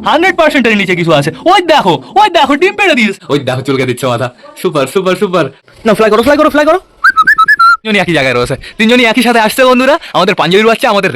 100% এর নিচে কিছু আছে। ওই দেখো ডিম পেড়ে দিস, ওই দেখো চুলকে দিচ্ছে মাথা। Super super super. না ফ্লাই করো ফ্লাই করো ফ্লাই করো। তিনজনই একই জায়গায় রয়েছে, তিনজনই একই সাথে আসছে বন্ধুরা। আমাদের পাঞ্জাবির বাচ্চা আমাদের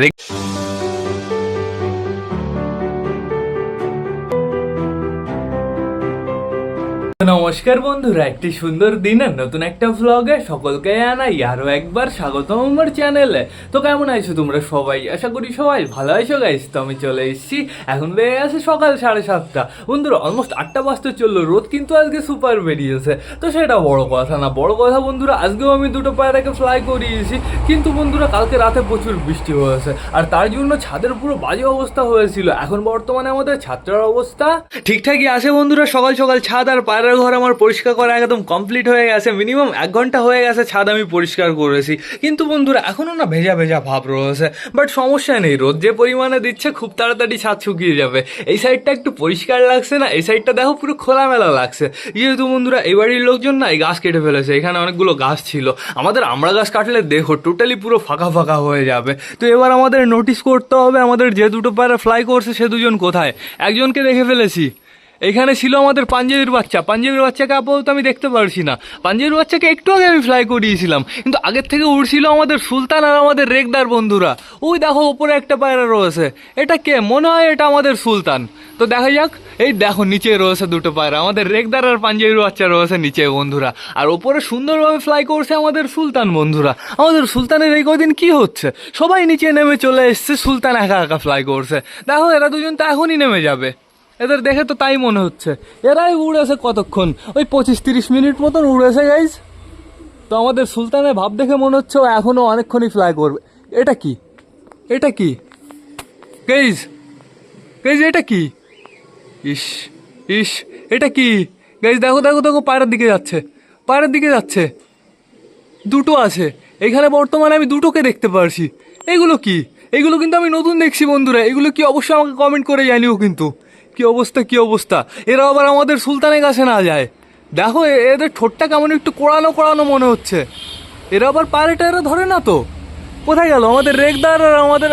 নমস্কার বন্ধুরা, একটি সুন্দর দিনের নতুন একটা ভ্লগে সকলকে জানাই আরো একবার স্বাগতম আমার চ্যানেলে। তো কেমন আছো তোমরা সবাই? আশা করি সবাই ভালো আছো গাইস। তো আমি চলে এসেছি, এখন বেড়ে গেছে সকাল 7:30 বন্ধুরা, অলমোস্ট 8টা বাজতে চললো। রোদ কিন্তু আজকে সুপার বেরিয়েছে, তো সেটা বড় কথা না। বড় কথা বন্ধুরা, আজকেও আমি দুটো পায়রাকে ফ্লাই করিয়েছি, কিন্তু বন্ধুরা কালকে রাতে প্রচুর বৃষ্টি হয়েছে, আর তার জন্য ছাদের পুরো বাজে অবস্থা হয়েছিল। এখন বর্তমানে আমাদের ছাত্রের অবস্থা ঠিকঠাকই আছে বন্ধুরা। সকাল সকাল ছাদ আর পায়রা ঘর আমার পরিষ্কার করা একদম কমপ্লিট হয়ে গেছে। মিনিমাম 1 ঘন্টা হয়ে গেছে ছাদ আমি পরিষ্কার করেছি, কিন্তু বন্ধুরা এখনো না ভেজা ভেজা ভাব রয়েছে। বাট সমস্যা নেই, রোদ যে পরিমাণে দিচ্ছে খুব তাড়াতাড়ি ছাদ শুকিয়ে যাবে। এই সাইডটা একটু পরিষ্কার লাগছে না, এই সাইডটা দেখো পুরো খোলামেলা লাগছে। যেহেতু বন্ধুরা এই বাড়ির লোকজন না এই গাছ কেটে ফেলেছে, এখানে অনেকগুলো গাছ ছিল। আমাদের আমড়া গাছ কাটলে দেখো টোটালি পুরো ফাঁকা ফাঁকা হয়ে যাবে। তো এবার আমাদের নোটিস করতে হবে আমাদের যে দুটো পায়রা ফ্লাই করছে সে দুজন কোথায়। একজনকে দেখে ফেলেছি, এখানে ছিল আমাদের পাঞ্জাবির বাচ্চা। পাঞ্জাবির বাচ্চাকে আপাতত আমি দেখতে পারছি না। পাঞ্জাবির বাচ্চাকে একটু আগে আমি ফ্লাই করিয়েছিলাম, কিন্তু আগের থেকে উড়ছিল আমাদের সুলতান আর আমাদের রেগদার বন্ধুরা। ওই দেখো ওপরে একটা পায়রা রয়েছে, এটা কে? মনে হয় এটা আমাদের সুলতান। তো দেখা যাক। এই দেখো নিচে রয়েছে দুটো পায়রা, আমাদের রেগদার আর পাঞ্জাবির বাচ্চা রয়েছে নিচে বন্ধুরা। আর ওপরে সুন্দরভাবে ফ্লাই করছে আমাদের সুলতান বন্ধুরা। আমাদের সুলতানের এই কদিন কি হচ্ছে, সবাই নিচে নেমে চলে এসছে, সুলতান একা একা ফ্লাই করছে। দেখো এরা দুজন তো এখনই নেমে যাবে, এদের দেখে তো তাই মনে হচ্ছে। এরাই উড়েছে কতক্ষণ, ওই 25-30 মিনিট মতন উড়েছে গাইজ। তো আমাদের সুলতানের ভাব দেখে মনে হচ্ছে ও এখনও অনেকক্ষণই ফ্লাই করবে। এটা কি, এটা কি গাইজ? গাইজ এটা কি? ইস ইস, এটা কি গাইজ? দেখো দেখো দেখো, পায়রার দিকে যাচ্ছে, পায়রার দিকে যাচ্ছে। দুটো আছে এখানে বর্তমানে, আমি দুটোকে দেখতে পারছি। এগুলো কি? এগুলো কিন্তু আমি নতুন দেখছি বন্ধুরা। এগুলো কি অবশ্যই আমাকে কমেন্ট করে জানিও কিন্তু। কি অবস্থা, কি অবস্থা! এরা আবার আমাদের সুলতানের কাছে না যায়। দেখো এদের ঠোঁটটা কেমন একটু কোড়ানো কোড়ানো মনে হচ্ছে। এরা আবার পায়রাটা এরা ধরে না তো। কোথায় গেল আমাদের রেগদার আর আমাদের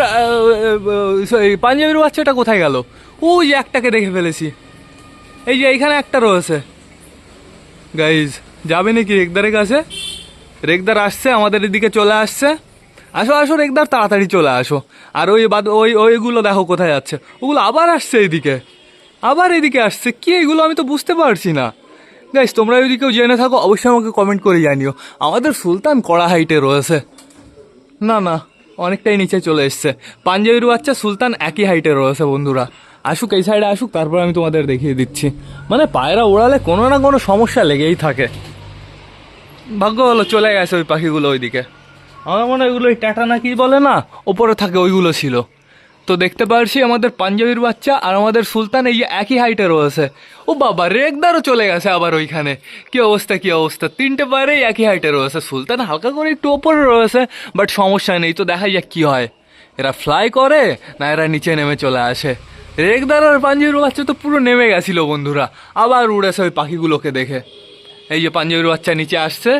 পাঞ্জাবির বাচ্চাটা? কোথায় গেল? ওই যে একটাকে দেখে ফেলেছি, এই যে এইখানে একটা রয়েছে। গাইজ যাবে নাকি রেগদারের কাছে? রেগদার আসছে, আমাদের এদিকে চলে আসছে। আসো আসো রেগদার, তাড়াতাড়ি চলে আসো। আর ওইগুলো দেখো কোথায় যাচ্ছে, ওগুলো আবার আসছে এদিকে, আবার এদিকে আসছে। কি এগুলো আমি তো বুঝতে পারছি না। গাইস তোমরা যদি কেউ জেনে থাকো অবশ্যই আমাকে কমেন্ট করে জানিও। আমাদের সুলতান কড়া হাইটে রয়েছে, না না অনেকটাই নিচে চলে এসছে। পাঞ্জাবির বাচ্চা সুলতান একই হাইটে রয়েছে বন্ধুরা। আসুক এই সাইডে আসুক, তারপর আমি তোমাদের দেখিয়ে দিচ্ছি। মানে পায়রা ওড়ালে কোনো না কোনো সমস্যা লেগেই থাকে। ভাগ্য হলো চলে গেছে ওই পাখিগুলো ওইদিকে। আমার মনে হয় ওইগুলো ওই টাটা না কি বলে না, ওপরে থাকে, ওইগুলো ছিল। তো দেখতে পারছি আমাদের পাঞ্জাবির বাচ্চা আর আমাদের সুলতান এই একই হাইটে রয়েছে। ও বাবা, রেগদারও চলে গেছে আবার ওইখানে। কি অবস্থা, কি অবস্থা! 3টে পায়রাই একই হাইটে রয়েছে। সুলতান হালকা করে একটু ওপরে রয়েছে, বাট সমস্যা নেই। তো দেখা যাক কি হয়, এরা ফ্লাই করে না এরা নিচে নেমে চলে আসে। রেগদার আর পাঞ্জাবির বাচ্চা তো পুরো নেমে গেছিল বন্ধুরা, আবার উড়েছে ওই পাখিগুলোকে দেখে। এই যে পাঞ্জাবির বাচ্চা নিচে আসছে,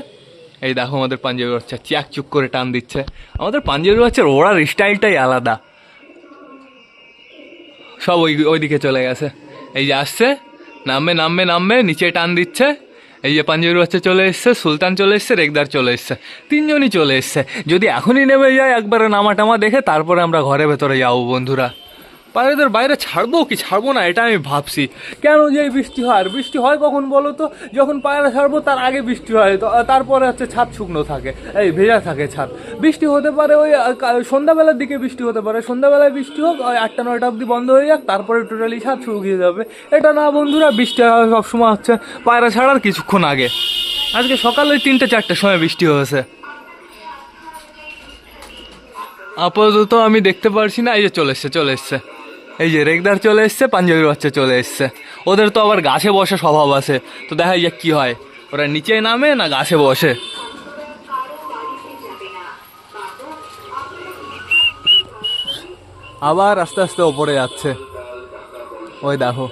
এই দেখো আমাদের পাঞ্জাবির বাচ্চা চ্যাক চুক করে টান দিচ্ছে। আমাদের পাঞ্জাবির বাচ্চার ওড়ার স্টাইলটাই আলাদা। সব ওইদিকে চলে গেছে। এই যে আসছে, নামবে নামবে নামবে, নিচে টান দিচ্ছে। এই যে পাঞ্জাবির বাচ্চা চলে এসছে, সুলতান চলে এসছে, রেগদার চলে এসছে, তিনজনই চলে এসছে। যদি এখনই নেমে যায় একবারে নামা টামা দেখে, তারপরে আমরা ঘরের ভেতরে যাবো বন্ধুরা। পায়রাদের বাইরে ছাড়বো কি ছাড়বো না এটা আমি ভাবছি। কেন যে বৃষ্টি হয়, আর বৃষ্টি হয় কখন বলো তো? যখন পায়রা ছাড়বো তার আগে বৃষ্টি হয়, তো তারপরে হচ্ছে ছাদ শুকনো থাকে, এই ভেজা থাকে ছাদ। বৃষ্টি হতে পারে ওই সন্ধ্যাবেলার দিকে বৃষ্টি হতে পারে, সন্ধ্যাবেলায় বৃষ্টি হোক, ওই 8টা-9টা অবধি বন্ধ হয়ে যাক, তারপরে টোটালি ছাদ শুকিয়ে যাবে। এটা না বন্ধুরা, বৃষ্টি হয় সবসময় হচ্ছে পায়রা ছাড়ার কিছুক্ষণ আগে। আজকে সকালে 3টে-4টের সময় বৃষ্টি হয়েছে। আপাতত আমি দেখতে পারছি না। এই যে চলে এসছে, চলে এসছে, এই যে রেগদার চলে এসছে, পাঞ্জাবির বাচ্চা চলে এসছে। ওদের তো আবার গাছে বসে স্বভাব আছে, তো দেখা যাক কি হয়, ওরা নিচে নামে না গাছে বসে। আবার আস্তে আস্তে ওপরে যাচ্ছে, ওই দেখো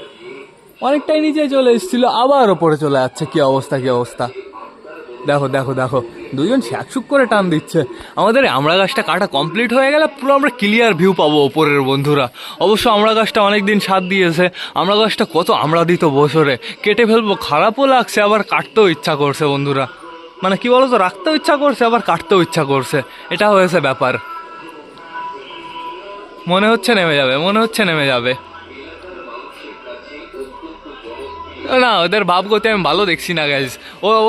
অনেকটাই নিচে চলে এসেছিল, আবার ওপরে চলে যাচ্ছে। কি অবস্থা, কি অবস্থা! দেখো দেখো দেখো, দুজন শ্যাকশুক করে টান দিচ্ছে। আমাদের আমড়া গাছটা কাটা কমপ্লিট হয়ে গেলে পুরো আমরা ক্লিয়ার ভিউ পাবো ওপরের বন্ধুরা। অবশ্য আমড়া গাছটা অনেক দিন সাথ দিয়েছে, আমড়া গাছটা কত আমড়া দিত বছরে, কেটে ফেলবো, খারাপও লাগছে, আবার কাটতেও ইচ্ছা করছে বন্ধুরা। মানে কি বলতো, রাখতেও ইচ্ছা করছে আবার কাটতেও ইচ্ছা করছে, এটা হয়েছে ব্যাপার। মনে হচ্ছে নেমে যাবে, মনে হচ্ছে নেমে যাবে। না, ওদের ভাবগতি আমি ভালো দেখছি না গাইজ।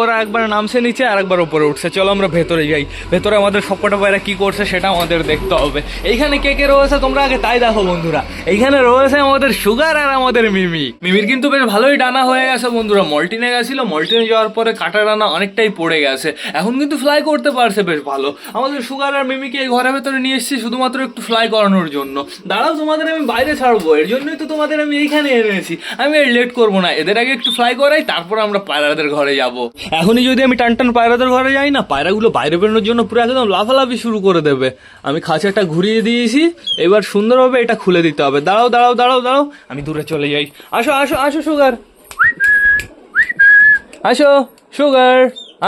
ওরা একবার নামছে নিচে আর একবার ওপরে উঠছে। চলো আমরা ভেতরে যাই, ভেতরে আমাদের সবকটা পায়রা কী করছে সেটা আমাদের দেখতে হবে। এইখানে কে কে রয়েছে তোমরা আগে তাই দেখো বন্ধুরা। এইখানে রয়েছে আমাদের সুগার আর আমাদের মিমির কিন্তু বেশ ভালোই ডানা হয়ে গেছে বন্ধুরা। মল্টিনে গেছিলো, মল্টিনে যাওয়ার পরে কাটা ডানা অনেকটাই পড়ে গেছে, এখন কিন্তু ফ্লাই করতে পারছে বেশ ভালো। আমাদের সুগার আর মিমিকে এই ঘরের ভেতরে নিয়ে এসেছি শুধুমাত্র একটু ফ্লাই করানোর জন্য। দাঁড়াও, তোমাদের আমি বাইরে ছাড়বো, এর জন্যই তো তোমাদের আমি এইখানে এনেছি। আমি আর লেট করবো না, এদের আগে একটু ফ্লাই করাই, তারপর আমরা পায়রাদের ঘরে যাব। এখনই যদি আমি টান টান পায়রাদের ঘরে যাই না, পায়রাগুলো বাইরে বেরোনোর জন্য পুরো একদম লাফালাফি শুরু করে দেবে। আমি খাঁচাটা ঘুরিয়ে দিয়েছি, এবার সুন্দরভাবে এটা খুলে দিতে হবে। দাঁড়াও দাঁড়াও দাঁড়াও দাঁড়াও, আমি দূরে চলে যাই। আসো আসো আসো সুগার, আসো সুগার,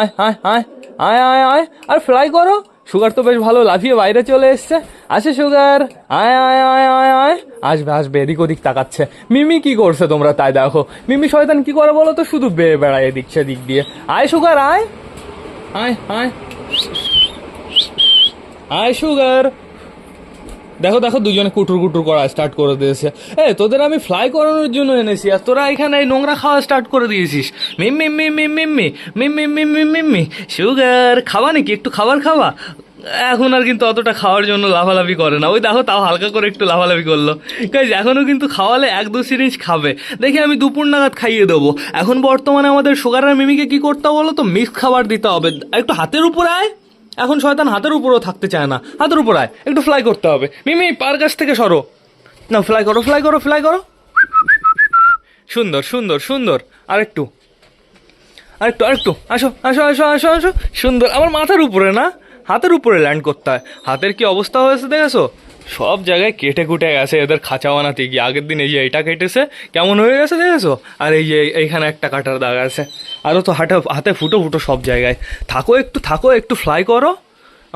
আয় আয় আয় আয় আয় আয়, আর ফ্লাই করো। সুগার তো বেশ ভালো লাফিয়ে বাইরে চলে এসছে। আসে সুগার, আয় আয় আয় আয় আয়, আসবে আসবে, এদিক ওদিক তাকাচ্ছে। মিমি কি করছে তোমরা তাই দেখো। মিমি শয়তান কি করে বলো তো, শুধু বেয়ে বেড়ায় এদিক সেদিক দিয়ে। আয় সুগার আয় আয় আয় আয় সুগার। দেখো দেখো, দুজনে কুটুর কুটুর করা স্টার্ট করে দিয়েছে। তোদের আমি ফ্লাই করানোর জন্য এনেছি আর তোরা এখানে নোংরা খাওয়া স্টার্ট করে দিয়েছিস। মিমি মিমি মিমি মিমি মিমি মিমি, সুগার খাওয়া নাকি, একটু খাবার খাওয়া। এখন আর কিন্তু অতটা খাওয়ার জন্য লাফালাফি করে না, ওই দেখো তাও হালকা করে একটু লাফালাফি করলো। গাইজ এখনও কিন্তু খাওয়ালে 1-2 সিরিঞ্জ খাবে, দেখি আমি দুপুর নাগাদ খাইয়ে দেবো। এখন বর্তমানে আমাদের সুগার আর মিমিকে কি করতে হবে বলো তো, মিক্স খাবার দিতে হবে। একটু হাতের উপর আয়, এখন শয়তান হাতের উপরেও থাকতে চায় না, হাতের উপর আয়, একটু ফ্লাই করতে হবে। মিমি পার গাছ থেকে সরো, না ফ্লাই করো ফ্লাই করো ফ্লাই করো, সুন্দর সুন্দর সুন্দর, আরেকটু আরেকটু আরেকটু, আসো আসো আসো আসো আসো, সুন্দর। আমার মাথার উপরে না, হাতের উপরে ল্যান্ড করতে হয়। হাতের কি অবস্থা হয়েছে দেখেছো, সব জায়গায় কেটে কুটে গেছে এদের খাঁচা বানাতে গিয়ে। আগের দিন এই যে এইটা কেটেছে, কেমন হয়ে গেছে দেখেছো, আর এই যে এইখানে একটা কাটার দাগ আছে, আরও তো হাতে ফুটো ফুটো সব জায়গায়। থাকো একটু, থাকো একটু, ফ্লাই করো।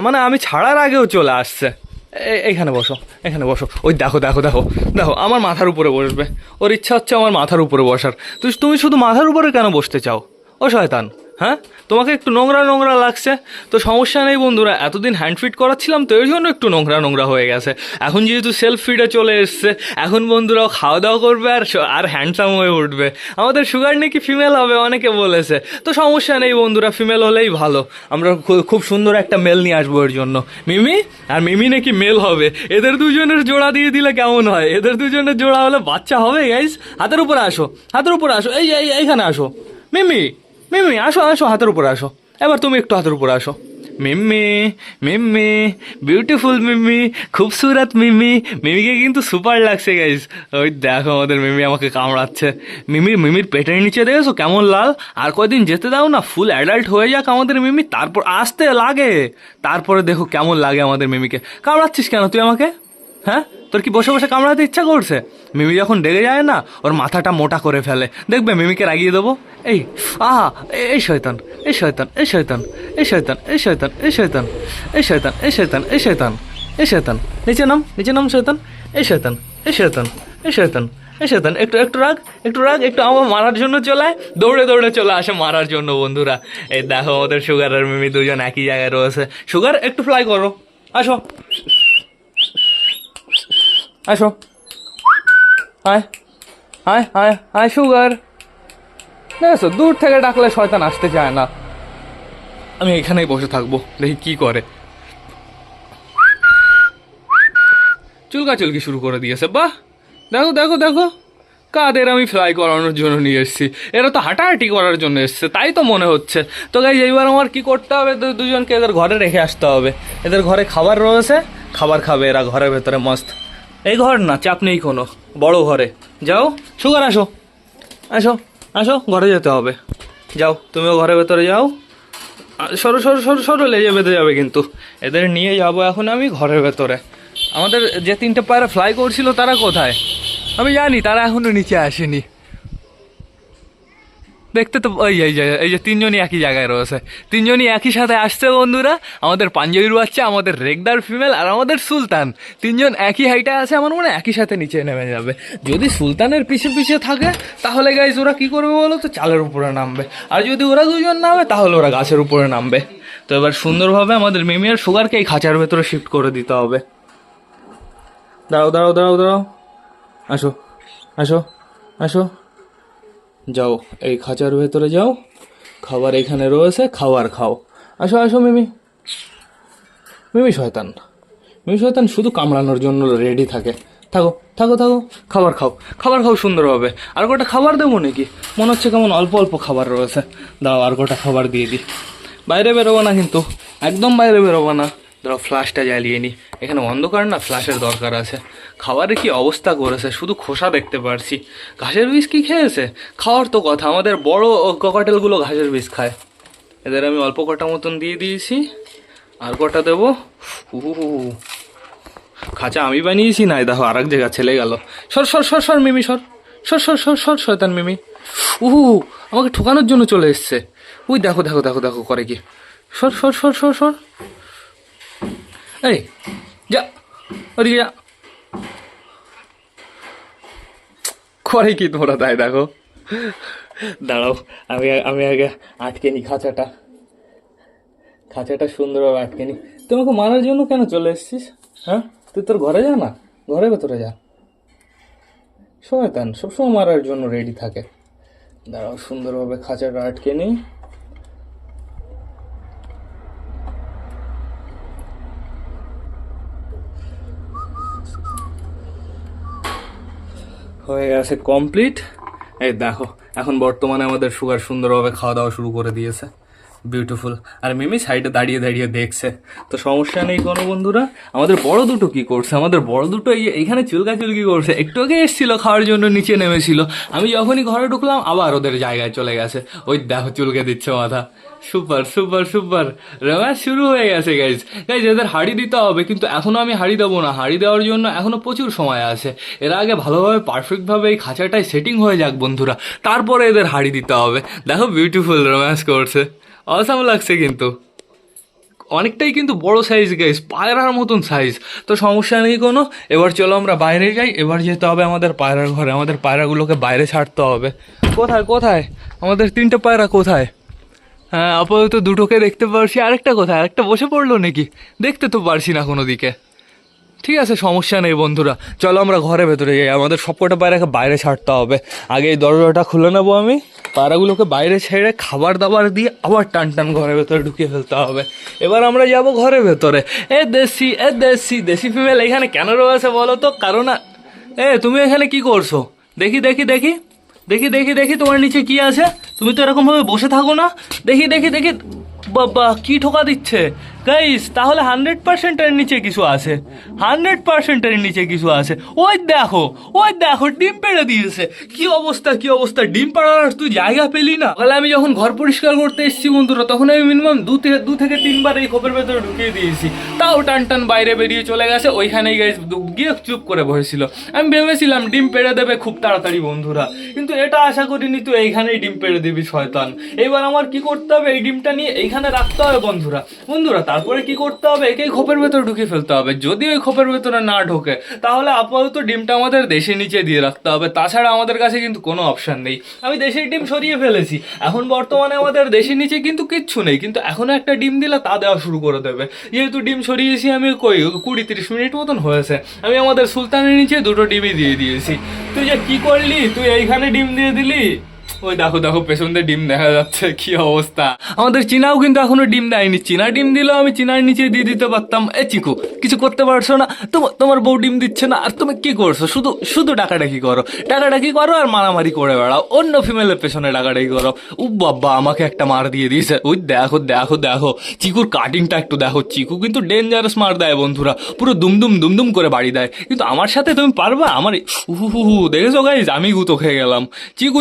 মানে আমি ছাড়ার আগেও চলে আসছে। এইখানে বসো, এখানে বসো। ওই দেখো দেখো দেখো দেখো, আমার মাথার উপরে বসবে, ওর ইচ্ছা হচ্ছে আমার মাথার উপরে বসার। তুমি শুধু মাথার উপরে কেন বসতে চাও ও শয়তান? হ্যাঁ, তোমাকে একটু নোংরা নোংরা লাগছে তো সমস্যা নেই বন্ধুরা, এতদিন হ্যান্ড ফিট করাচ্ছিলাম তো এর জন্য একটু নোংরা নোংরা হয়ে গেছে। এখন যেহেতু সেলফ ফিডে চলে এসছে, এখন বন্ধুরাও খাওয়া দাওয়া করবে আর হ্যান্ডসাম হয়ে উঠবে। আমাদের সুগার নাকি ফিমেল হবে অনেকে বলেছে, তো সমস্যা নেই বন্ধুরা, ফিমেল হলেই ভালো। আমরা খুব সুন্দর একটা মেল নিয়ে আসবো এর জন্য। মিমি আর মিমি নাকি মেল হবে, এদের দুজনের জোড়া দিয়ে দিলে কেমন হয়? এদের দুজনের জোড়া হলে বাচ্চা হবে গাইস। হাতের উপরে আসো, হাতের উপরে আসো, এইখানে আসো। মিমি মিমি আসো আসো, হাতের উপরে আসো। এবার তুমি একটু হাতের উপরে আসো। মিমি মিমি, বিউটিফুল মিমি, খুবসুরত মিমি। মিমিকে কিন্তু সুপার লাগছে গাইজ। ওই দেখো আমাদের মিমি আমাকে কামড়াচ্ছে। মিমির পেটের নিচে দেখেছো কেমন লাল? আর কয়দিন যেতে দাও না, ফুল অ্যাডাল্ট হয়ে যাক আমাদের মিমি, তারপর আসতে লাগে, তারপরে দেখো কেমন লাগে আমাদের মিমিকে। কামড়াচ্ছিস কেন তুই আমাকে? হ্যাঁ, তোর কি বসে বসে কামড়াতে ইচ্ছা করছে? মিমি যখন রেগে যায় না, ওর মাথাটা মোটা করে ফেলে, দেখবে মিমিকে রাগিয়ে দেবো। এই আহা, এই শয়তান, এই শয়তান, এই শয়তান, এই শয়তান, এই শয়তান, এই শয়তান, এই শয়তান, এই শয়তান, এই শয়তান, এই শয়তান, নিচে নাম, নিচে নাম শয়তান, এই শয়তান, এই শয়তান, এই শয়তান, এই শয়তান। একটু একটু রাগ, একটু রাগ, একটু আমার মারার জন্য চলে আয়, দৌড়ে দৌড়ে চলে আসে মারার জন্য বন্ধুরা। এই দেখো আমাদের সুগার আর মিমি দুজন একই জায়গায় রয়েছে। সুগার একটু ফ্লাই করো, আসো আসো, আয় আয় আয় আয় সুগার। দেখেছো, দূর থেকে ডাকলে শয়তান আসতে চায় না। আমি এখানেই বসে থাকবো, দেখি কি করে। চুলকাচুলকি শুরু করে দিয়েছে। বাহ, দেখো দেখো দেখো, কাদের আমি ফ্লাই করানোর জন্য নিয়ে এসেছি, এরা তো হাঁটাহাঁটি করার জন্য এসছে তাই তো মনে হচ্ছে। তো গাইজ এইবার আমার কি করতে হবে, দুজনকে এদের ঘরে রেখে আসতে হবে। এদের ঘরে খাবার রয়েছে, খাবার খাবে এরা ঘরের ভেতরে মস্ত। এই ঘর না, চাপ নেই কোনো, বড় ঘরে যাও। সুগার আসো আসো আসো, ঘরে যেতে হবে, যাও তুমিও ঘরের ভেতরে যাও। সরো সরো সরো সরো, লেজে বেঁধে যাবে কিন্তু। এদের নিয়ে যাবো এখন আমি ঘরের ভেতরে। আমাদের যে 3টে পায়রা ফ্লাই করছিল তারা কোথায়? আমি জানি তারা এখনো নিচে আসেনি। দেখতে তো এই যে তিনজনই একই জায়গায় রয়েছে, তিনজনই একই সাথে আসছে বন্ধুরা। আমাদের পাঞ্জাবির বাচ্চা, আমাদের রেগদার ফিমেল আর আমাদের সুলতান, তিনজন একই হাইটে আছে। আমার মনে হয় একই সাথে নিচে নেমে যাবে। যদি সুলতানের পিছে পিছে থাকে তাহলে গাইজ ওরা কি করবে বলো তো, চালের উপরে নামবে। আর যদি ওরা দুজন নামে তাহলে ওরা গাছের উপরে নামবে। তো এবার সুন্দরভাবে আমাদের মিমি আর সুগারকে এই খাঁচার ভেতরে শিফট করে দিতে হবে। দাঁড়াও দাঁড়াও দাঁড়াও দাঁড়াও, আসো আসো আসো, যাও এই খাঁচার ভেতরে যাও, খাবার এখানে রয়েছে, খাবার খাও। আসো আসো মিমি। মিমি শয়তান, মিমি শয়তান শুধু কামড়ানোর জন্য রেডি থাকে। থাকো থাকো থাকো, খাবার খাও, খাবার খাও সুন্দর হবে। আর কটা খাবার দেবো নাকি? মনে হচ্ছে কেমন অল্প অল্প খাবার রয়েছে। দাও আর কটা খাবার দিয়ে দিই। বাইরে বেরোবো না কিন্তু, একদম বাইরে বেরোবো না। ধরো ফ্ল্যাশটা জ্বালিয়ে নি, এখানে অন্ধকার না, ফ্ল্যাশের দরকার আছে। খাবারের কি অবস্থা করেছে, শুধু খোসা দেখতে পারছি। ঘাসের বীজ কি খেয়েছে? খাওয়ার তো কথা, আমাদের বড় ককাটেলগুলো ঘাসের বীজ খায়। এদের আমি অল্প কটা মতন দিয়ে দিয়েছি, আর কটা দেবো। খাঁচা আমি বানিয়েছি না, দেখো আর এক জায়গা ছেলে গেল। সর সর সর সর মিমি সর, সর সর সর সর শয়তান মিমি। আমাকে ঠোকানোর জন্য চলে এসছে। ওই দেখো দেখো দেখো দেখো করে কি। সর সর সর সর সর, এই যা ওদিকে যা। করে কি তোমরা তাই দেখো। দাঁড়াও আমি আমি আগে আটকে নি খাঁচাটা, খাঁচাটা সুন্দরভাবে আটকে নি। তোমাকে মারার জন্য কেন চলে এসছিস? হ্যাঁ, তুই তোর ঘরে যা না, ঘরের ভেতরে যা। শয়তান সবসময় মারার জন্য রেডি থাকে। দাঁড়াও সুন্দরভাবে খাঁচাটা আটকে নি। হয়ে গেছে কমপ্লিট। এই দেখো এখন বর্তমানে আমাদের সুগার সুন্দরভাবে খাওয়া দাওয়া শুরু করে দিয়েছে, বিউটিফুল। আর মিমি সাইডে দাঁড়িয়ে দাঁড়িয়ে দেখছে। তো সমস্যা নেই কোনো বন্ধুরা। আমাদের বড় দুটো কি করছে? আমাদের বড় দুটো এইখানে চুলকি করছে। একটু আগে এসেছিল খাওয়ার জন্য, নিচে নেমেছিল। আমি যখনই ঘরে ঢুকলাম আবার ওদের জায়গায় চলে গেছে। ওই দেখো চুলকে দিচ্ছে মাথা। সুপার সুপার সুপার, রোম্যান্স শুরু হয়ে গেছে গাইজ। গাইজ এদের হাড়ি দিতে হবে, কিন্তু এখনো আমি হাড়ি দেবো না। হাড়ি দেওয়ার জন্য এখনো প্রচুর সময় আছে। এর আগে ভালোভাবে পারফেক্টভাবে এই খাঁচাটায় সেটিং হয়ে যাক বন্ধুরা, তারপরে এদের হাড়ি দিতে হবে। দেখো বিউটিফুল রোম্যান্স করছে, অসাম লাগছে কিন্তু। অনেকটাই কিন্তু বড় সাইজ গাইস, পায়রার মতন সাইজ। তো সমস্যা নেই কোনো। এবার চলো আমরা বাইরে যাই। এবার যেতে হবে আমাদের পায়রার ঘরে, আমাদের পায়রাগুলোকে বাইরে ছাড়তে হবে। কোথায় কোথায় আমাদের তিনটে পায়রা কোথায়? হ্যাঁ আপাতত দুটোকে দেখতে পারছি, আরেকটা কোথায়? আরেকটা বসে পড়লো নাকি? দেখতে তো পারছি না কোনো দিকে। ঠিক আছে সমস্যা নেই বন্ধুরা, চলো আমরা ঘরে ভেতরে যাই। আমাদের সবকটা পায়রাকে বাইরে ছাড়তে হবে। আগে এই দরজাটা খুলে নেবো আমি, পায়রাগুলোকে বাইরে ছেড়ে খাবার দাবার দিয়ে আবার টান টান ঘরের ভেতরে ঢুকিয়ে ফেলতে হবে। এবার আমরা যাব ঘরের ভেতরে। দেশি দেশি ফিমেল এখানে কেন রয়েছে বলো তো? কারণ তুমি এখানে কি করছো? দেখি দেখি দেখি দেখি দেখি দেখি তোমার নিচে কি আছে? তুমি তো এরকম ভাবে বসে থাকো না। দেখি দেখি দেখি, বাবা কি ঠোকা দিচ্ছে গাইস। তাহলে 100% এর নিচে কিছু আছে, 100% এর নিচে কিছু আছে। ওই দেখো ডিম পেড়ে দিয়েছে। কি অবস্থা কি অবস্থা, ডিম পাড়ার তুই জায়গা পেলি না? তাহলে আমি যখন ঘর পরিষ্কার করতে এসেছি বন্ধুরা, তখন আমি মিনিমাম দু থেকে তিনবার এই খোপের ভেতরে ঢুকিয়ে দিয়েছি। তাও টান টান বাইরে বেরিয়ে চলে গেছে। ওইখানেই গাইস গিয়ে চুপ করে বসেছিল। আমি ভেবেছিলাম ডিম পেড়ে দেবে খুব তাড়াতাড়ি বন্ধুরা, কিন্তু এটা আশা করিনি তুই এইখানেই ডিম পেড়ে দিবি শয়তান। এবার আমার কি করতে হবে? এই ডিমটা নিয়ে এইখানে রাখতে হবে বন্ধুরা। তারপরে কি করতে হবে? একেই খোপের ভেতরে ঢুকিয়ে ফেলতে হবে। যদি ওই খোপের ভেতরে না ঢোকে তাহলে আপাতত ডিমটা আমাদের দেশি নিচে দিয়ে রাখতে হবে। তাছাড়া আমাদের কাছে কিন্তু কোনো অপশন নেই। আমি দেশের ডিম সরিয়ে ফেলেছি, এখন বর্তমানে আমাদের দেশি নিচে কিন্তু কিচ্ছু নেই। কিন্তু এখনো একটা ডিম দিলে তা দেওয়া শুরু করে দেবে। যেহেতু ডিম সরিয়েছি আমি 20-30 মিনিট মতন হয়েছে, আমি আমাদের সুলতানের নিচে দুটো ডিমই দিয়ে দিয়েছি। তুই যে কি করলি? তুই এইখানে ডিম দিয়ে দিলি। ওই দেখো দেখো পেছন দিয়ে ডিম দেখা যাচ্ছে, কি অবস্থা। আমাদের চীনাও কিন্তু এখনো ডিম দেয়নি। চীনা ডিম দিলেও আমি চীনার নিচে দিয়ে দিতে পারতাম। চিকু কিছু করতে পারছো না? তোমার বউ ডিম দিচ্ছে না, আর তুমি কি করছো? শুধু শুধু ডাকাডাকি করো আর মারামারি করে বেড়াও, অন্য ফিমেলের পেছনে ডাকাডাকি করো। ও বাবা আমাকে একটা মার দিয়ে দিয়েছে। ওই দেখো দেখো দেখো চিকুর কাটিংটা একটু দেখো। চিকু কিন্তু ডেঞ্জারাস মার দেয় বন্ধুরা, পুরো দুমদুম করে বাড়ি দেয়। কিন্তু আমার সাথে তুমি পারবা? আমার দেখেছো গাইজ, আমি গুতো খেয়ে গেলাম। চিকু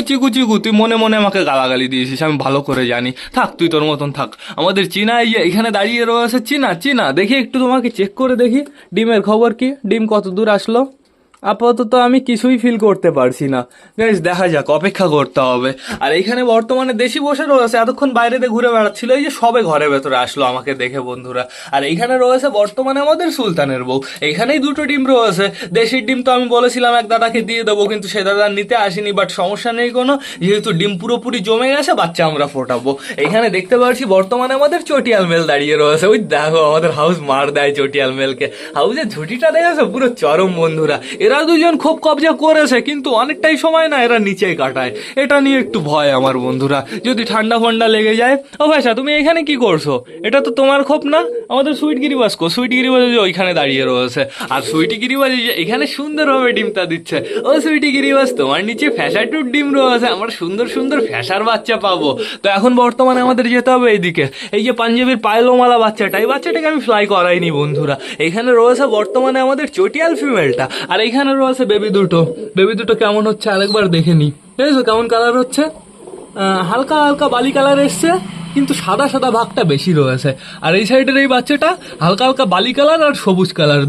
তুই মনে মনে আমাকে গালাগালি দিয়েছিস, আমি ভালো করে জানি। থাক তুই তোর মতন থাক। আমাদের চীনা এখানে দাঁড়িয়ে রয়েছে। চীনা দেখি একটু তোমাকে চেক করে দেখি ডিমের খবর কি, ডিম কত দূর আসলো। আপাতত আমি কিছুই ফিল করতে পারছি না গাইস, দেখা যাক, অপেক্ষা করতে হবে। আর এইখানে বর্তমানে দেশি বসে রয়েছে, এতক্ষণ বাইরেতে ঘুরে বেড়াচ্ছিল, এই যে সবে ঘরের ভেতরে আসলো আমাকে দেখে বন্ধুরা। আর এইখানে রয়েছে বর্তমানে আমাদের সুলতানের বউ, এইখানেই দুটো ডিম রয়েছে। দেশির ডিম তো আমি বলেছিলাম এক দাদাকে দিয়ে দেবো, কিন্তু সে দাদা নিতে আসেনি, বাট সমস্যা নেই কোনো, যেহেতু ডিম পুরোপুরি জমে গেছে, বাচ্চা আমরা ফোটাবো। এইখানে দেখতে পাচ্ছি বর্তমানে আমাদের চটিয়াল মেল দাঁড়িয়ে রয়েছে, ওই দেখো আমাদের হাউস মার দেয় চটিয়াল মেলকে। হাউসের ঝুঁটিটা দেখেছো, পুরো চরম বন্ধুরা। এরা দুজন খুব কবজা করেছে, কিন্তু অনেকটাই সময় না এরা নিচেই কাটায়, এটা নিয়ে একটু ভয় আমার বন্ধুরা, যদি ঠান্ডা ফান্ডা লেগে যায়। ও ভাইসা, তুমি এখানে কি করছো? এটা তো তোমার খোপ না। আমাদের সুইট গিরিবাস কো? সুইট গিরিবাস ওইখানে দাঁড়িয়ে রয়েছে, আর সুইটি গিরিবাস এখানে সুন্দরভাবে ডিমটা দিচ্ছে। ও সুইটি গিরিবাস, তোমার নিচে ফ্যাসাটুর ডিম রয়েছে, আমরা সুন্দর সুন্দর ফ্যাসার বাচ্চা পাবো। তো এখন বর্তমানে আমাদের যেতে হবে এইদিকে, এই যে পাঞ্জাবির পায়লোমালা বাচ্চাটা, এই বাচ্চাটাকে আমি ফ্লাই করাইনি বন্ধুরা। এখানে রয়েছে বর্তমানে আমাদের চটিয়াল ফিমেলটা, আর এইখানে রয়েছে বেবি দুটো। বেবি দুটো কেমন হচ্ছে আরেকবার দেখে নি, বুঝেছো কেমন কালার হচ্ছে? হালকা হালকা বালি কালার এসছে, কিন্তু সাদা সাদা ভাগটা বেশি রয়েছে। আর এই সাইডের এই বাচ্চাটা হালকা হালকা বালি কালার আর সবুজ কালার,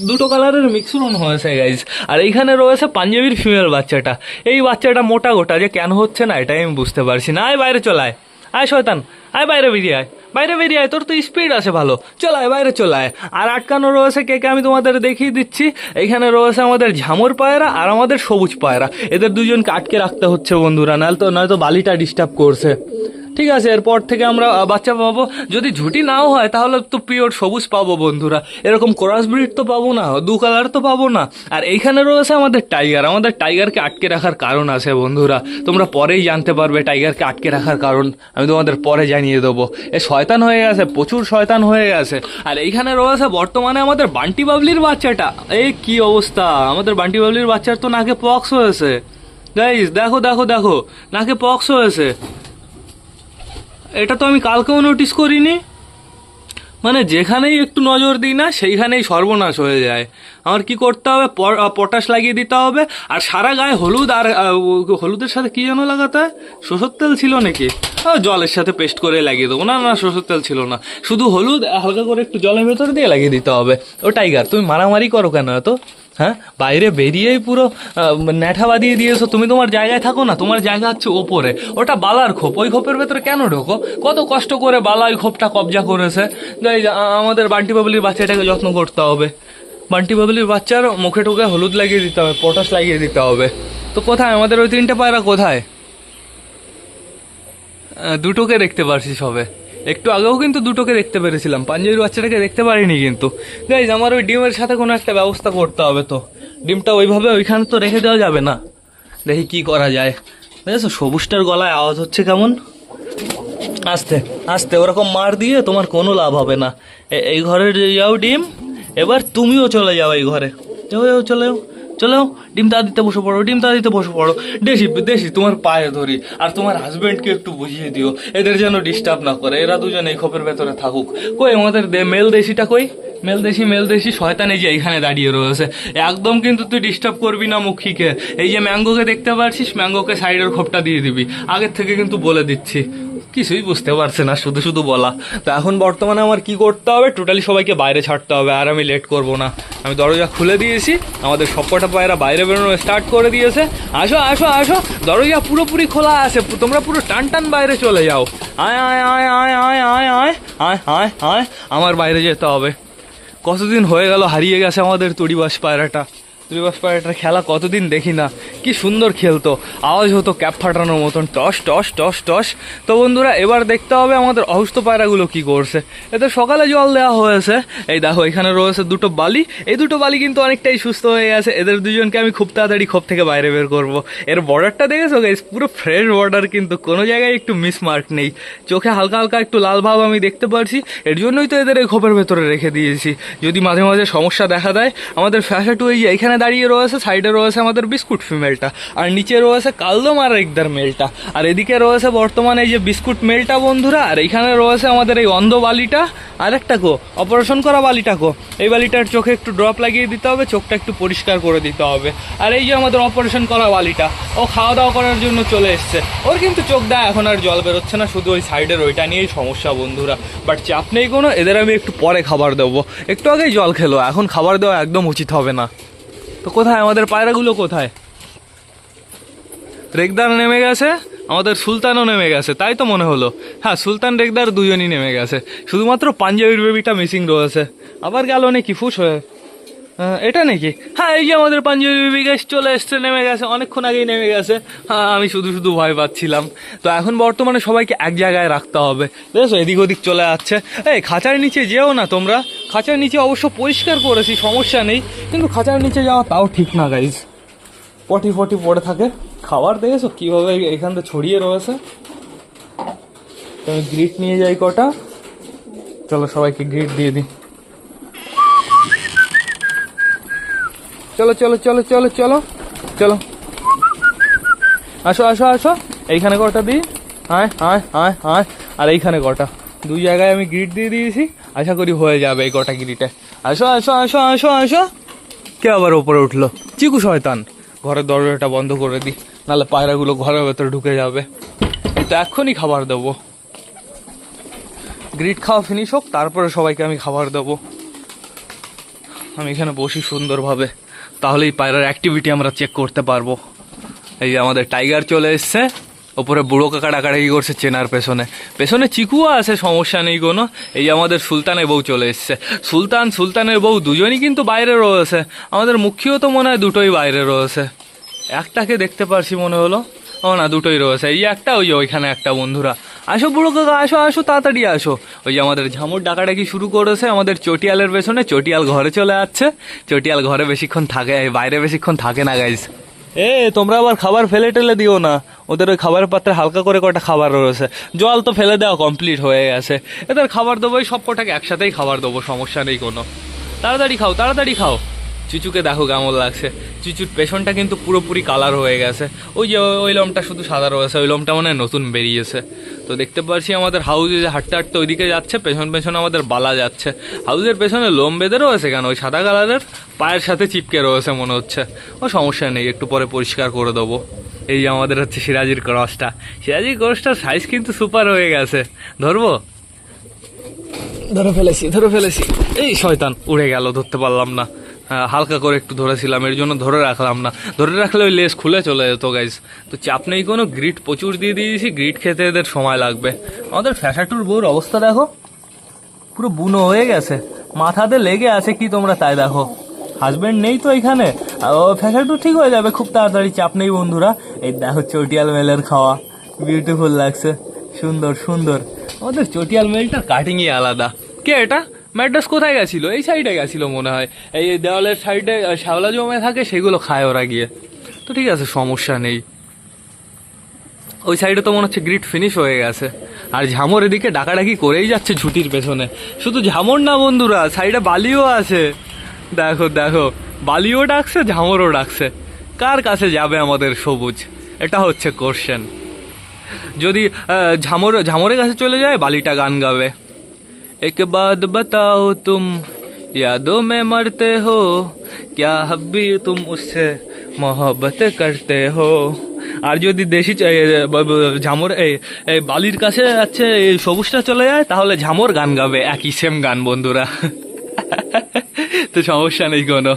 দুটো কালারের মিক্সরন হয়েছে গাইজ। আর এইখানে রয়েছে পাঞ্জাবির ফিমেল বাচ্চাটা, এই বাচ্চাটা মোটা গোটা, যে কেন হচ্ছে না এটাই আমি বুঝতে পারছি না। আয় বাইরে চলায়, আয় শয়তান, আয় বাইরে বেরিয়ে আয়, বাইরে বেরিয়ে আয়, তোর তো স্পিড আছে ভালো, চলায় বাইরে চলায়। আর আটকানো রয়েছে কে কে আমি তোমাদের দেখিয়ে দিচ্ছি। এইখানে রয়েছে আমাদের ঝামর পায়রা আর আমাদের সবুজ পায়রা, এদের দুজনকে আটকে রাখতে হচ্ছে বন্ধুরা, নয়তো বালিটা ডিস্টার্ব করছে। ঠিক আছে, এরপর থেকে আমরা বাচ্চা পাবো, যদি ঝুটি নাও হয় তাহলে তো পিওর সবুজ পাবো বন্ধুরা, এরকম ক্রস ব্রিড তো পাবো না, দু কালার তো পাবো না। আর এইখানে রয়েছে আমাদের টাইগার, আমাদের টাইগারকে আটকে রাখার কারণ আছে বন্ধুরা, তোমরা পরেই জানতে পারবে টাইগারকে আটকে রাখার কারণ, আমি তোমাদের পরে জানিয়ে দেবো। এ শয়তান হয়ে গেছে, প্রচুর শয়তান হয়ে গেছে। আর এইখানে রয়েছে বর্তমানে আমাদের বান্টি বাবলির বাচ্চাটা, এই কি অবস্থা, আমাদের বান্টি বাবলির বাচ্চার তো নাকে পক্স হয়েছে গাইস, দেখো দেখো দেখো, নাকে পক্স হয়েছে। এটা তো আমি কালকেও নোটিস করিনি, মানে যেখানেই একটু নজর দিই না সেইখানেই সর্বনাশ হয়ে যায়। আমার কি করতে হবে, পটাশ লাগিয়ে দিতে হবে, আর সারা গায়ে হলুদ, আর হলুদের সাথে কি যেন লাগাতে হয়, সরষের তেল ছিল নাকি, জলের সাথে পেস্ট করে লাগিয়ে দেবো। না না, সরষের তেল ছিল না, শুধু হলুদ হালকা করে একটু জলের ভেতর দিয়ে লাগিয়ে দিতে হবে। ও টাইগার, তুমি মারামারি করো কেন এত? হ্যাঁ, বাইরে বেরিয়েই পুরো ন্যাঠা বাঁধিয়ে দিয়েছো। তুমি তোমার জায়গায় থাকো না, তোমার জায়গা হচ্ছে ওপরে, ওটা বালার খোপ, ওই খোপের ভেতরে কেন ঢোকো? কত কষ্ট করে বালা ওই খোপটা কবজা করেছে। আমাদের বান্টি বাবলির বাচ্চাটাকে যত্ন করতে হবে, বান্টি বাবলির বাচ্চার মুখে টুকে হলুদ লাগিয়ে দিতে হবে, পটাশ লাগিয়ে দিতে হবে। তো কোথায় আমাদের ওই তিনটে পায়রা কোথায়? দুটোকে দেখতে পারছি সবে, একটু আগেও কিন্তু দুটোকে দেখতে পেরেছিলাম, পাঞ্জাবির বাচ্চাটাকে দেখতে পারিনি। কিন্তু গাইজ আমার ওই ডিমের সাথে কোনো একটা ব্যবস্থা করতে হবে, তো ডিমটা ওইভাবে ওইখানে তো রেখে দেওয়া যাবে না। দেখি কি করা যায়। বুঝেছো, সবুজটার গলায় আওয়াজ হচ্ছে কেমন, আস্তে আস্তে, ওরকম মার দিয়ে তোমার কোনো লাভ হবে না। এই ঘরে যাও ডিম, এবার তুমিও চলে যাও এই ঘরে, যাও যাও, চলে যাও চলে যাও, ডিম তা দিতে বসে পড়ো, ডিম তা দিতে বসে পড়ো। দেশি দেশি তোমার পায়ে ধরি, আর তোমার হাজবেন্ডকে একটু বুঝিয়ে দিও এদের যেন ডিস্টার্ব না করে, এরা দুজন এই খোপের ভেতরে থাকুক। কই আমাদের মেল দেশিটা কই? মেল দেশি শয়তান এই যে এইখানে দাঁড়িয়ে রয়েছে, একদম কিন্তু তুই ডিস্টার্ব করবি না মুখিকে। এই যে ম্যাঙ্গোকে দেখতে পারছিস, ম্যাঙ্গোকে সাইডের খোপটা দিয়ে দিবি, আগের থেকে কিন্তু বলে দিচ্ছি। কিছুই বুঝতে পারছে না, শুধু শুধু বলা। তো এখন বর্তমানে আমার কি করতে হবে, টোটালি সবাইকে বাইরে ছাড়তে হবে, আর আমি লেট করব না। আমি দরজা খুলে দিয়েছি, আমাদের সবকটা পায়রা বাইরে বেরোনো স্টার্ট করে দিয়েছে। আসো আসো আসো, দরজা পুরোপুরি খোলা আছে, তোমরা পুরো টান টান বাইরে চলে যাও। আয় আয় আয় আয় আয় আয় আয় আয় আয় আয়, আমার বাইরে যেতে হবে। কতদিন হয়ে গেল হারিয়ে গেছে আমাদের তুড়িবাস পায়রাটা, তুড়িবাস পায়রাটার খেলা কতদিন দেখি না, কি সুন্দর খেলতো, আওয়াজ হতো ক্যাপ ফাটানোর মতন, টস টস টস টস। তো বন্ধুরা এবার দেখতে হবে আমাদের অসুস্থ পায়রাগুলো কি করছে। এদের সকালে জল দেওয়া হয়েছে, এই দেখো এখানে রয়েছে দুটো বালি, এই দুটো বালি কিন্তু অনেকটাই সুস্থ হয়ে গেছে। এদের দুজনকে আমি খুব তাড়াতাড়ি খোপ থেকে বাইরে বের করব। এর বর্ডারটা দেখেছো গাইস, পুরো ফ্রেশ বর্ডার, কিন্তু কোনো জায়গায় একটু মিসমার্ক নেই, চোখে হালকা হালকা একটু লাল ভাব আমি দেখতে পারছি। এর জন্যই তো এদের এই খোপের ভেতরে রেখে দিয়েছি, যদি মাঝে মাঝে সমস্যা দেখা দেয়। আমাদের ফ্যাশাটু এই যে এখানে দাঁড়িয়ে রয়েছে, সাইডে রয়েছে আমাদের বিস্কুট ফিমেলটা, আর নিচে রয়েছে কালদম আর একদার মেলটা, আর এদিকে রয়েছে বর্তমানে এই যে বিস্কুট মেলটা বন্ধুরা। আর এইখানে রয়েছে আমাদের এই অন্ধ বালিটা, আর একটা কো অপারেশন করা বালিটা কো, এই বালিটার চোখে একটু ড্রপ লাগিয়ে দিতে হবে, চোখটা একটু পরিষ্কার করে দিতে হবে। আর এই যে আমাদের অপারেশন করা বালিটা, ও খাওয়া দাওয়া করার জন্য চলে এসছে, ওর কিন্তু চোখ দেয় এখন আর জল বেরোচ্ছে না, শুধু ওই সাইডের ওইটা নিয়েই সমস্যা বন্ধুরা। বাট চাপ নেই কোনো, এদের আমি একটু পরে খাবার দেবো, একটু আগেই জল খেলো, এখন খাবার দেওয়া একদম উচিত হবে না। তো কোথায় আমাদের পায়রাগুলো কোথায়? রেগদার নেমে গেছে, আমাদের সুলতানও নেমে গেছে, তাই তো মনে হলো। হ্যাঁ, সুলতান রেগদার দুজনই নেমে গেছে, শুধুমাত্র পাঞ্জাবির বেবিটা মিসিং রয়েছে। আবার গেল নাকি ফুস হয়ে? এটা নাকি? হ্যাঁ, এই যে আমাদের পাঞ্জাবি বেবি গাছ চলে এসছে, নেমে গেছে, অনেকক্ষণ আগেই নেমে গেছে। হ্যাঁ, আমি শুধু শুধু ভয় পাচ্ছিলাম। তো এখন বর্তমানে সবাইকে এক জায়গায় রাখতে হবে, বুঝেছো? এদিক ওদিক চলে যাচ্ছে। এই খাঁচার নিচে যেও না তোমরা, খাঁচার নিচে অবশ্য পরিষ্কার করেছি, সমস্যা নেই, কিন্তু খাঁচার নিচে যাওয়া তাও ঠিক না গাইজ। পটি ফটি পড়ে থাকে। খাবার দেখেছো কীভাবে এখান থেকে ছড়িয়ে রয়েছে? আমি গ্রিট নিয়ে যাই কটা, চলো সবাইকে গ্রিট দিয়ে দিই। চলো চলো চলো চলো চলো চলো, আসো আসো আসো, এইখানে কটা দিই। আয় আয় আয় আয়, আর এইখানে কটা, দুই জায়গায় আমি গ্রিট দিয়ে দিয়েছি, আশা করি হয়ে যাবে এই কটা গ্রিটে। আসো আসো আসো আসো আসো। কে আবার ওপরে উঠলো? চিকু শয়তান। ঘরের দরজাটা বন্ধ করে দিই, নাহলে পায়রাগুলো ঘরের ভেতরে ঢুকে যাবে। তো এক্ষুনি খাবার দেবো, গ্রিট খাওয়া ফিনিশ হোক, তারপরে সবাইকে আমি খাবার দেবো। আমি এখানে বসি সুন্দরভাবে, তাহলেই পায়রার অ্যাক্টিভিটি আমরা চেক করতে পারবো। এই যে আমাদের টাইগার চলে এসছে, ওপরে বুড়ো কাকা ডাকাডাকি করছে চেনার পেছনে, পেছনে চিকুও আছে, সমস্যা নেই কোনো। এই যে আমাদের সুলতানের বউ চলে এসছে, সুলতানের বউ দুজনই কিন্তু বাইরে রয়েছে। আমাদের মুখিও তো মনে হয় দুটোই বাইরে রয়েছে, একটাকে দেখতে পারছি মনে হলো। ও না, দুটোই রয়েছে, এই একটা, ওই যে ওইখানে একটা। বন্ধুরা আসো, বুড়ো কাকা আসো আসো, তাড়াতাড়ি আসো। ওই যে আমাদের ঝামুর ডাকাডাকি শুরু করেছে আমাদের চটিয়ালের পেছনে, চটিয়াল ঘরে চলে যাচ্ছে। চটিয়াল ঘরে বেশিক্ষণ থাকে, বাইরে বেশিক্ষণ থাকে না গাইজ। তোমরা আবার খাবার ফেলে টেলে দিও না, ওদের ওই খাবারের পাত্রে হালকা করে কটা খাবার রয়েছে, জল তো ফেলে দেওয়া কমপ্লিট হয়ে গেছে। এদের খাবার দেবো, এই সব কটাকে একসাথেই খাবার দেবো, সমস্যা নেই কোনো। তাড়াতাড়ি খাও, তাড়াতাড়ি খাও। চুচুকে দেখো কেমন লাগছে, চুচুর পেছনটা কিন্তু পুরোপুরি কালার হয়ে গেছে। ওই যে ওই লোমটা শুধু সাদা রয়েছে, ওই লোমটা মনে হয় নতুন বেরিয়েছে। তো দেখতে পাচ্ছি আমাদের হাউজে যে হাঁটতে হাঁটতে ওইদিকে যাচ্ছে, পেছন পেছনে আমাদের বালা যাচ্ছে। হাউজের পেছনে লোম বেঁধে রয়েছে কেন? ওই সাদা কালারের পায়ের সাথে চিপকে রয়েছে মনে হচ্ছে। ও সমস্যা নেই, একটু পরে পরিষ্কার করে দেবো। এই যে আমাদের হচ্ছে সিরাজির ক্রসটা, সিরাজির ক্রসটার সাইজ কিন্তু সুপার হয়ে গেছে। ধরবো? ধরে ফেলেছি। এই শয়তান উড়ে গেল, ধরতে পারলাম না। হালকা করে একটু ধরেছিলাম, এর জন্য ধরে রাখলাম না, ধরে রাখলে ওই লেস খুলে চলে যেত গাইজ। তো চাপ নেই কোনো, গ্রিট প্রচুর দিয়ে দিয়েছি, গ্রিট খেতে এদের সময় লাগবে। আমাদের ফ্যাশাটুর বউর অবস্থা দেখো, পুরো বুনো হয়ে গেছে, মাথাতে লেগে আছে কি তোমরা তাই দেখো। হাজবেন্ড নেই তো এখানে, ও ফ্যাশাটু ঠিক হয়ে যাবে খুব তাড়াতাড়ি, চাপ নেই বন্ধুরা। এই দেখো চটিয়াল মেলের খাওয়া, বিউটিফুল লাগছে, সুন্দর সুন্দর। আমাদের চটিয়াল মেলটার কাটিংই আলাদা। কে এটা? ম্যাড্রাস কোথায় গেছিল? এই সাইডে গেছিল মনে হয়, এই দেওয়ালের সাইডে শ্যাওলা জমে থাকে, সেগুলো খায় ওরা গিয়ে। তো ঠিক আছে, সমস্যা নেই। ওই সাইডে তো মনে হচ্ছে গ্রিট ফিনিশ হয়ে গেছে। আর ঝামর এদিকে ডাকাডাকি করেই যাচ্ছে ঝুটির পেছনে। শুধু ঝামর না বন্ধুরা, সাইডে বালিও আছে, দেখো দেখো, বালিও ডাকছে, ঝামরও ডাকছে। কার কাছে যাবে আমাদের সবুজ? এটা হচ্ছে কোশ্চেন। যদি ঝামরের কাছে চলে যায়, বালিটা গান গাবে। एक बात बताओ तुम यादों में मरते हो क्या हब्बी तुम उससे मोहब्बत करते हो। আর যদি দেশি ঝামর এই বালির কাছে যাচ্ছে, এই সবুজটা চলে যায়, তাহলে ঝামর গান গাবে, একই সেম গান বন্ধুরা। তো সমস্যা নেই কোনো।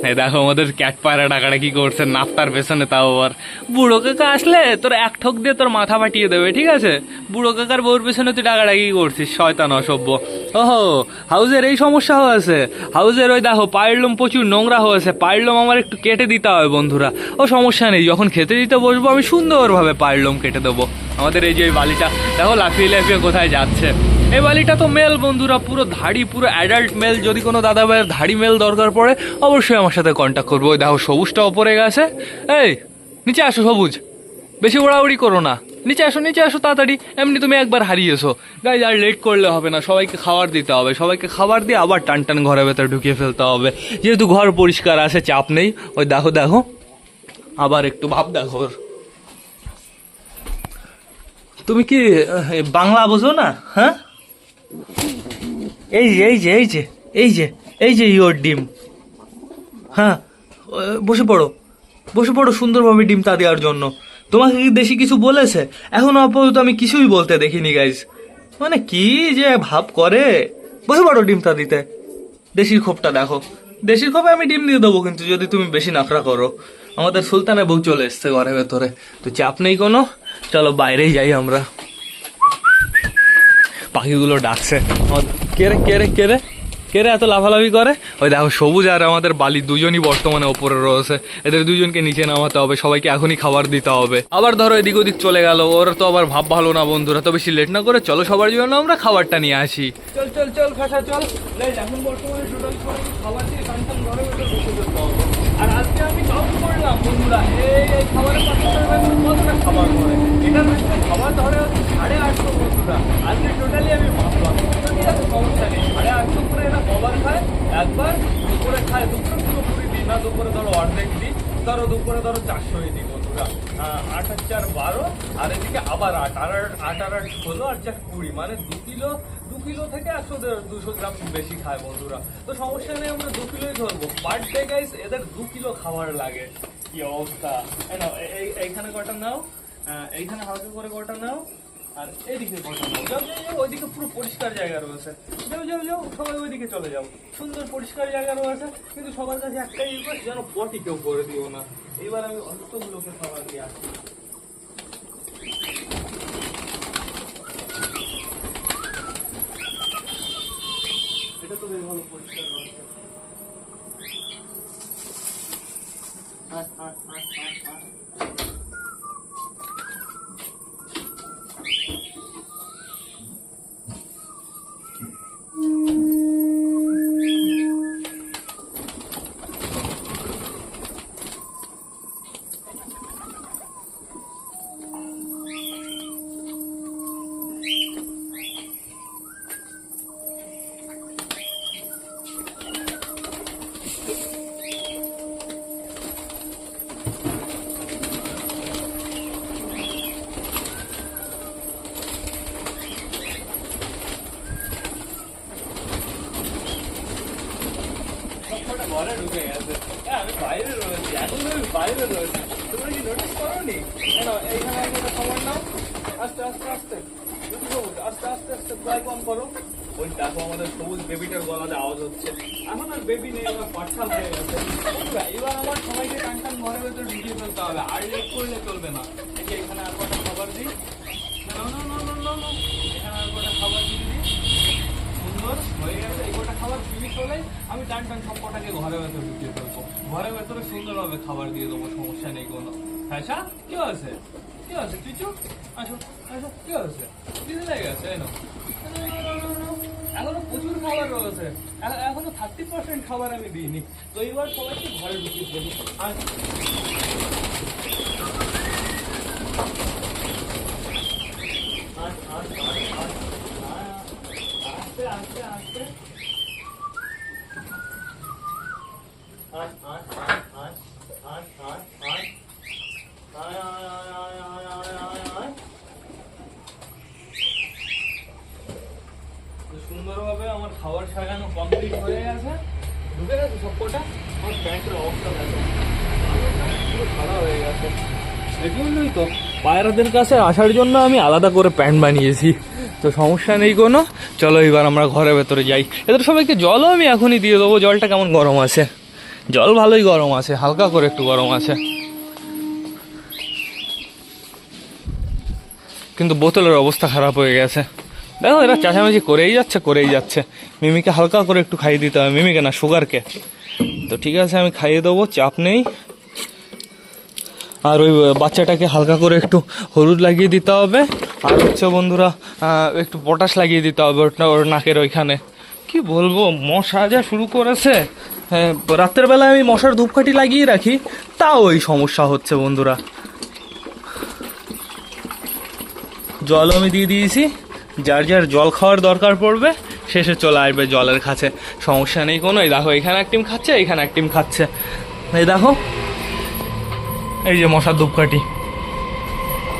এই দেখো আমাদের ক্যাট পায়রা ডাকাডাকি করছে নাপ্তার পেছনে, তাও আবার বুড়ো কাকা আসলে তোর এক ঠোক দিয়ে তোর মাথা ফাটিয়ে দেবে, ঠিক আছে? বুড়ো কাকার বউর পেছনে তুই ডাকাডাকি করছিস, শয়তান অসভ্য। ওহো, হাউজের এই সমস্যা হয়েছে, হাউজের ওই দেখো পায়ের লোম প্রচুর নোংরা হয়েছে, পায়ের লোম আমার একটু কেটে দিতে হবে বন্ধুরা। ও সমস্যা নেই, যখন খেতে দিতে বসবো আমি সুন্দরভাবে পায়ের লোম কেটে দেবো। আমাদের এই যে বালিটা দেখো লাফিয়ে লাফিয়ে কোথায় যাচ্ছে। এই বালিটা তো মেল বন্ধুরা, পুরো ধাড়ি, পুরো অ্যাডাল্ট মেল। যদি কোনো দাদা ভাইয়ের ধাড়ি মেল দরকার পড়ে, অবশ্যই আমার সাথে কন্ট্যাক্ট করবো। ওই দেখো সবুজটা ওপরে গেছে। এই নিচে আসো সবুজ, বেশি ওড়াউড়ি করো না, নিচে আসো তাড়াতাড়ি। এমনি তুমি একবার হারিয়েছো গাইজ, আর লেট করলে হবে না, সবাইকে খাবার দিতে হবে, সবাইকে খাবার দিয়ে আবার টান টান ঘরের ভেতরে ঢুকিয়ে ফেলতে হবে। যেহেতু ঘর পরিষ্কার আছে, চাপ নেই। ওই দেখো দেখো, আবার একটু ভাব দেখো। তুমি কি বাংলা বোঝো না? হ্যাঁ, এই যে এই যে এই যে এই যে এই যে ইয়োর ডিম। হ্যাঁ, বসে পড়ো সুন্দরভাবে ডিমটা দেওয়ার জন্য। তোমাকে কি বেশি কিছু বলেছে? এখনো আপাতত আমি কিছুই বলতে দেখিনি গাইজ। মানে কি যে ভাব করে। বসে পড়ো ডিমটা দিতে। দেশির খোপটা দেখো, দেশি খোপে আমি ডিম দিয়ে দেবো, কিন্তু যদি তুমি বেশি নাখরা করো। আমাদের সুলতানের বউ চলে এসছে ঘরের ভেতরে, তো চাপ নেই কোনো। চলো বাইরেই যাই আমরা। পাখিগুলো ডাকছে। কে রে কে রে কে রে কে রে এত লাফালাফি করে? ওই দেখো সবুজ আর আমাদের বালি দুজনই বর্তমানে ওপরে রয়েছে। এদের দুজনকে নিচে নামাতে হবে, সবাইকে এখনই খাবার দিতে হবে। আবার ধরো এদিক ওদিক চলে গেল, ওরা তো আবার ভাব ভালো না বন্ধুরা। তো বেশি লেট না করে চলো সবার জন্য আমরা খাবারটা নিয়ে আসি। চল চল চল খাসা চল। এখন বর্তমানে টোটাল খাবার দিয়ে কানটান ঘরে বসে যেতে হবে। আর আজকে আমি কাউন্ট করলাম বন্ধুরা, এই খাবারের কতটা খাবার ধরে। এটার মধ্যে খাবার ধরে 850 বন্ধুরা। আজকে টোটালি আমি ভাবলাম সমস্যা নেই, 850 করে এরা কবার খায়। একবার দুপুরে খায়, দুপুরে পুরোপুরি দিই না, দুপুরে ধরো অর্ধেক দিই, ধরো দুপুরে ধরো 400 দিই বন্ধুরা। 8 আর 4 12, আর এদিকে আবার 8 আর 16 আর 4 20, মানে 2 কিলো থেকে 100-200 গ্রাম বেশি খায় বন্ধুরা। তো সমস্যা নেই, আমরা 2 কিলোই ধরবো পার ডে গাইস। এদের 2 কিলো খাবার লাগে। কি অবস্থা! এইখানে কটা নাও, এইখানে হালকা করে কটা নাও, আর এইদিকে কটা নাও। যাও যাও যাও, ওইদিকে পুরো পরিষ্কার জায়গা রয়েছে। যাও যাও যাও, সবাই ওইদিকে চলে যাও। সুন্দর পরিষ্কার জায়গা রয়েছে, কিন্তু সবার কাছে একটাই রিকোয়েস্ট, যেন পটি কেউ করে দিও না। এবার আমি অন্তগুলোকে খাবার দিয়ে আসি। এটা তো বেশ ভালো পরিষ্কার রয়েছে। ঘরে ঢুকে গেছে। আমি বাইরে রয়েছি, এখন আমি বাইরে রয়েছি। তোমরা কি নোটিস করোনি? এইখানে একটা খবর নাও, আস্তে আস্তে আস্তে আস্তে আস্তে আস্তে প্রায় কম করো। ওই দেখো আমাদের সবুজ বেবিটার গলাতে আওয়াজ হচ্ছে। এখন আর বেবি নেই, আমার পাঠাল হয়ে গেছে। এবার আমার সবাইকে টান ঘরের ভেতরে ঢুকিয়ে ফেলতে হবে, আর লেট করলে চলবে না। এখানে আর কটা খাবার দিই, এখানে আর কটা খাবার দিয়ে দিই। সুন্দর হয়ে গেছে। এই কটা খাবার ফিনিশ হলে আমি টান সব কটাকে ঘরের ভেতরে ঢুকিয়ে ফেলবো। ঘরের ভেতরে সুন্দরভাবে খাবার দিয়ে দেবো, সমস্যা নেই কোনো। হ্যাঁ কি আছে? কি আছে? চুচু আসো আসো। কি আছে? দিদি লেগে গেছে? এখনো প্রচুর খাবার রয়েছে, এখনো 30% খাবার আমি দিইনি। তো এইবার সবাইকে ঘরে ঢুকিয়ে ফেলি। আস্তে আস্তে সুন্দরভাবে আমার খাবার সাজানো কমপ্লিট হয়ে গেছে। ঢুকে গেছে সবকটা। আমার প্যান্টের অবস্থা দেখো, পুরো সাদা হয়ে গেছে। দেখুনই তো, পায়রাদের কাছে আসার জন্য আমি আলাদা করে প্যান্ট বানিয়েছি। তো সমস্যা নেই কোনো। চলো এবার আমরা ঘরের ভেতরে যাই। এদের সবাইকে জলও আমি এখনই দিয়ে দেবো। জলটা কেমন গরম আছে? জল ভালোই গরম আছে, হালকা করে একটু গরম আছে, কিন্তু বোতলের অবস্থা খারাপ হয়ে গেছে। দেখো এরা চেঁচামেচি করেই যাচ্ছে। মিমিকে হালকা করে একটু খাইয়ে দিতে হবে, মিমিকে না সুগারকে। তো ঠিক আছে, আমি খাইয়ে দেবো, চাপ নেই। আর ওই বাচ্চাটাকে হালকা করে একটু হলুদ লাগিয়ে দিতে হবে। আর হচ্ছে বন্ধুরা, একটু পটাশ লাগিয়ে দিতে হবে ওর নাকের ওইখানে। কি বলবো, মশা যা শুরু করেছে। হ্যাঁ, রাতের বেলায় আমি মশার ধূপকাঠি লাগিয়ে রাখি, তাও ওই সমস্যা হচ্ছে বন্ধুরা। জল আমি দিয়ে দিয়েছি, যার যার জল খাওয়ার দরকার পড়বে শেষে চলে আসবে জলের কাছে, সমস্যা নেই কোনো। এই দেখো এখানে এক টিম খাচ্ছে, এখানে এক টিম খাচ্ছে। এই দেখো, এই যে মশার ধূপকাঠি,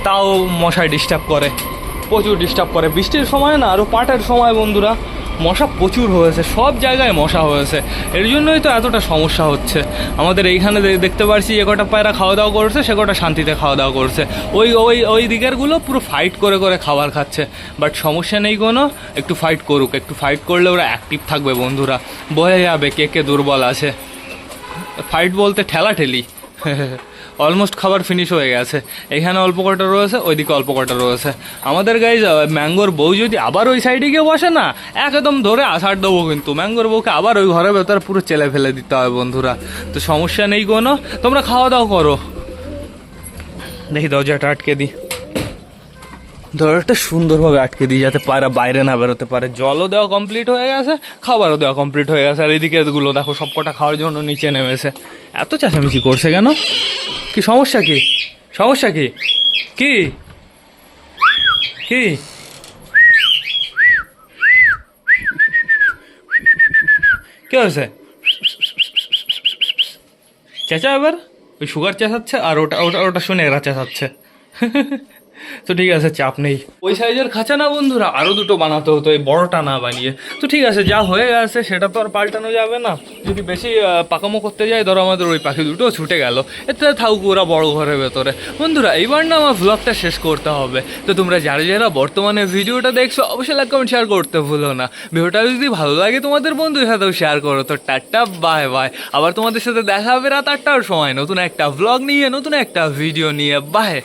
তাও মশায় ডিস্টার্ব করে, প্রচুর ডিস্টার্ব করে। বৃষ্টির সময় না, আরও পাটের সময় বন্ধুরা মশা প্রচুর হয়েছে, সব জায়গায় মশা হয়েছে, এর জন্যই তো এতটা সমস্যা হচ্ছে আমাদের এইখানে। দেখতে পারছি যে কটা পায়রা খাওয়া দাওয়া করছে, সে কটা শান্তিতে খাওয়া দাওয়া করছে, ওই ওই ওই দিকেরগুলো পুরো ফাইট করে করে খাবার খাচ্ছে। বাট সমস্যা নেই কোনো, একটু ফাইট করুক, একটু ফাইট করলে ওরা অ্যাক্টিভ থাকবে বন্ধুরা, বোঝা যাবে কে কে দুর্বল আছে। ফাইট বলতে ঠেলাঠেলি। অলমোস্ট খাবার ফিনিশ হয়ে গেছে, এখানে অল্প কটা রয়েছে, ওইদিকে অল্প কটা রয়েছে। আমাদের গাইজ ম্যাঙ্গোর বউ যদি আবার ওই সাইডে গিয়ে বসে না, একদম ধরে আছাড় দেবো কিন্তু। ম্যাঙ্গোর বউকে আবার ওই ঘরের ভেতর পুরো চেলে ফেলে দিতে হবে বন্ধুরা। তো সমস্যা নেই কোনো, তোমরা খাওয়া দাওয়া করো। দেখি দরজাটা আটকে দিই, দরজাটা সুন্দরভাবে আটকে দিই যাতে পায়রা বাইরে না বেরোতে পারে। জলও দেওয়া কমপ্লিট হয়ে গেছে, খাবারও দেওয়া কমপ্লিট হয়ে গেছে। আর এদিকে এগুলো দেখো সব কটা খাওয়ার জন্য নিচে নেমেছে। এত চেঁচামেচি করছে কেন? কি সমস্যা? কি সমস্যা? কি কি কি কি হয়েছে? চেঁচা এবার, ওই সুগার চেঁচাচ্ছে আর ওটা ওটা ওটা শুনে এরা চেঁচাচ্ছে। তো ঠিক আছে, চাপ নেই। ওই সাইজের খাঁচা না বন্ধুরা, আরও দুটো বানাতে হতো, এই বড়টা না বানিয়ে। তো ঠিক আছে, যা হয়ে গেছে সেটা তো আর পাল্টানো যাবে না। যদি বেশি পাকামো করতে যাই, ধরো আমাদের ওই পাখি দুটো ছুটে গেল, এতে থাকুক ওরা বড় ঘরের ভেতরে। বন্ধুরা এইবার না আমার ভ্লগটা শেষ করতে হবে। তো তোমরা যারা যারা বর্তমানে ভিডিওটা দেখছো, অবশ্যই লাইক কমেন্ট শেয়ার করতে ভুলো না। ভিডিওটা যদি ভালো লাগে তোমাদের বন্ধুদের সাথেও শেয়ার করো। তো টাটা, বাই বাই। আবার তোমাদের সাথে দেখা হবে রাত 8টার সময় নতুন একটা ভ্লগ নিয়ে, নতুন একটা ভিডিও নিয়ে। বাই।